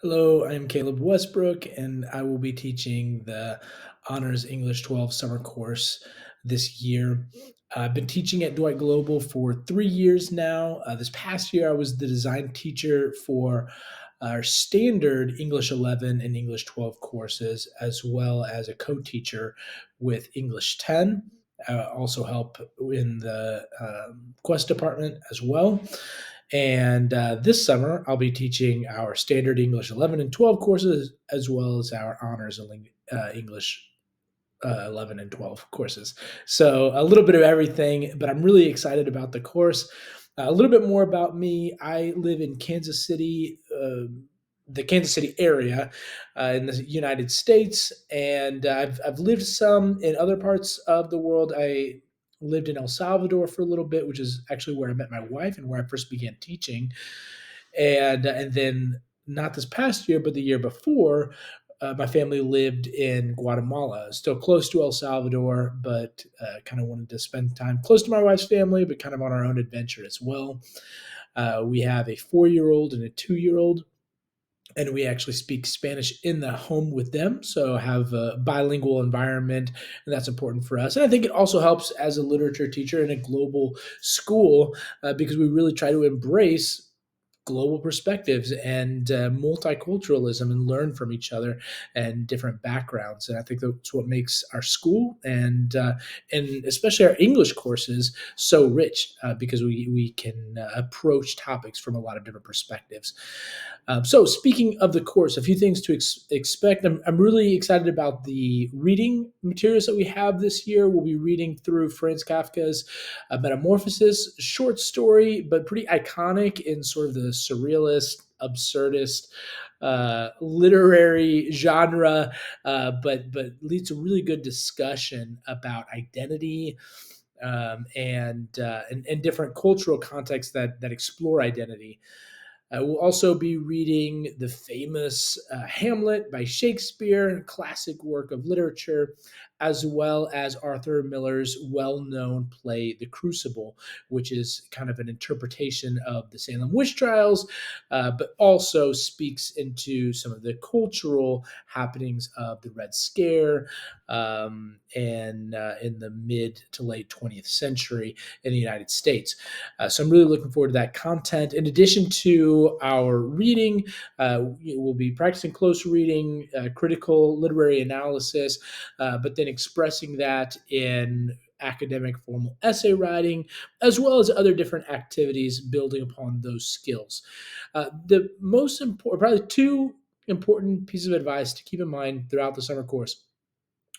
Hello, I'm Caleb Westbrook, and I will be teaching the Honors English 12 summer course this year. I've been teaching at Dwight Global for 3 years now. This past year, I was the design teacher for our standard English 11 and English 12 courses, as well as a co teacher with English 10. Also help in the Quest department as well. And this summer, I'll be teaching our standard English 11 and 12 courses, as well as our honors English 11 and 12 courses. So a little bit of everything, but I'm really excited about the course. A little bit more about me. I live in Kansas City, the Kansas City area in the United States, and I've lived some in other parts of the world. I lived in El Salvador for a little bit, which is actually where I met my wife and where I first began teaching. And then not this past year, but the year before, my family lived in Guatemala, still close to El Salvador, but kind of wanted to spend time close to my wife's family, but kind of on our own adventure as well. We have a 4-year-old and a 2-year-old, and we actually speak Spanish in the home with them, so have a bilingual environment, and that's important for us. And I think it also helps as a literature teacher in a global school because we really try to embrace global perspectives and multiculturalism and learn from each other and different backgrounds. And I think that's what makes our school and especially our English courses so rich because we can approach topics from a lot of different perspectives. So speaking of the course, a few things to expect. I'm really excited about the reading materials that we have this year. We'll be reading through Franz Kafka's Metamorphosis, short story, but pretty iconic in sort of the surrealist, absurdist, literary genre, but leads to really good discussion about identity and different cultural contexts that explore identity. We'll also be reading the famous Hamlet by Shakespeare, classic work of literature, as well as Arthur Miller's well known play, The Crucible, which is kind of an interpretation of the Salem witch trials, but also speaks into some of the cultural happenings of the Red Scare and in the mid to late 20th century in the United States. So I'm really looking forward to that content. In addition to our reading, we'll be practicing close reading, critical literary analysis, but then expressing that in academic formal essay writing, as well as other different activities building upon those skills. The most important, probably two important pieces of advice to keep in mind throughout the summer course: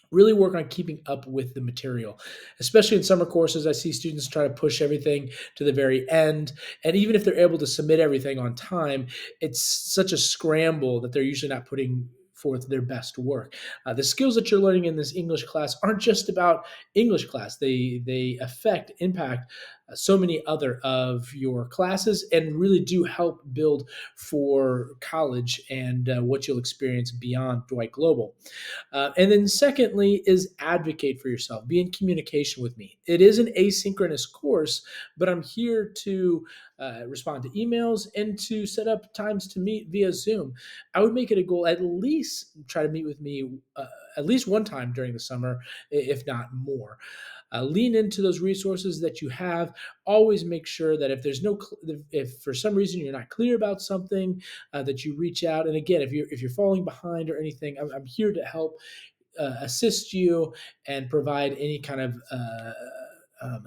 really work on keeping up with the material. Especially in summer courses, I see students try to push everything to the very end. And even if they're able to submit everything on time, it's such a scramble that they're usually not putting forth their best work. The skills that you're learning in this English class aren't just about English class. They affect, impact so many other of your classes and really do help build for college and what you'll experience beyond Dwight Global. And then, secondly, is advocate for yourself. Be in communication with me. It is an asynchronous course, but I'm here to respond to emails and to set up times to meet via Zoom. I would make it a goal at least try to meet with me at least one time during the summer, if not more. Lean into those resources that you have. Always make sure that if there's no, if for some reason you're not clear about something, that you reach out. And again, if you're falling behind or anything, I'm here to help assist you and provide any kind of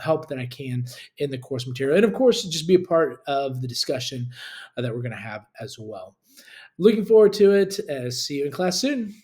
help that I can in the course material. And of course, just be a part of the discussion that we're going to have as well. Looking forward to it. See you in class soon.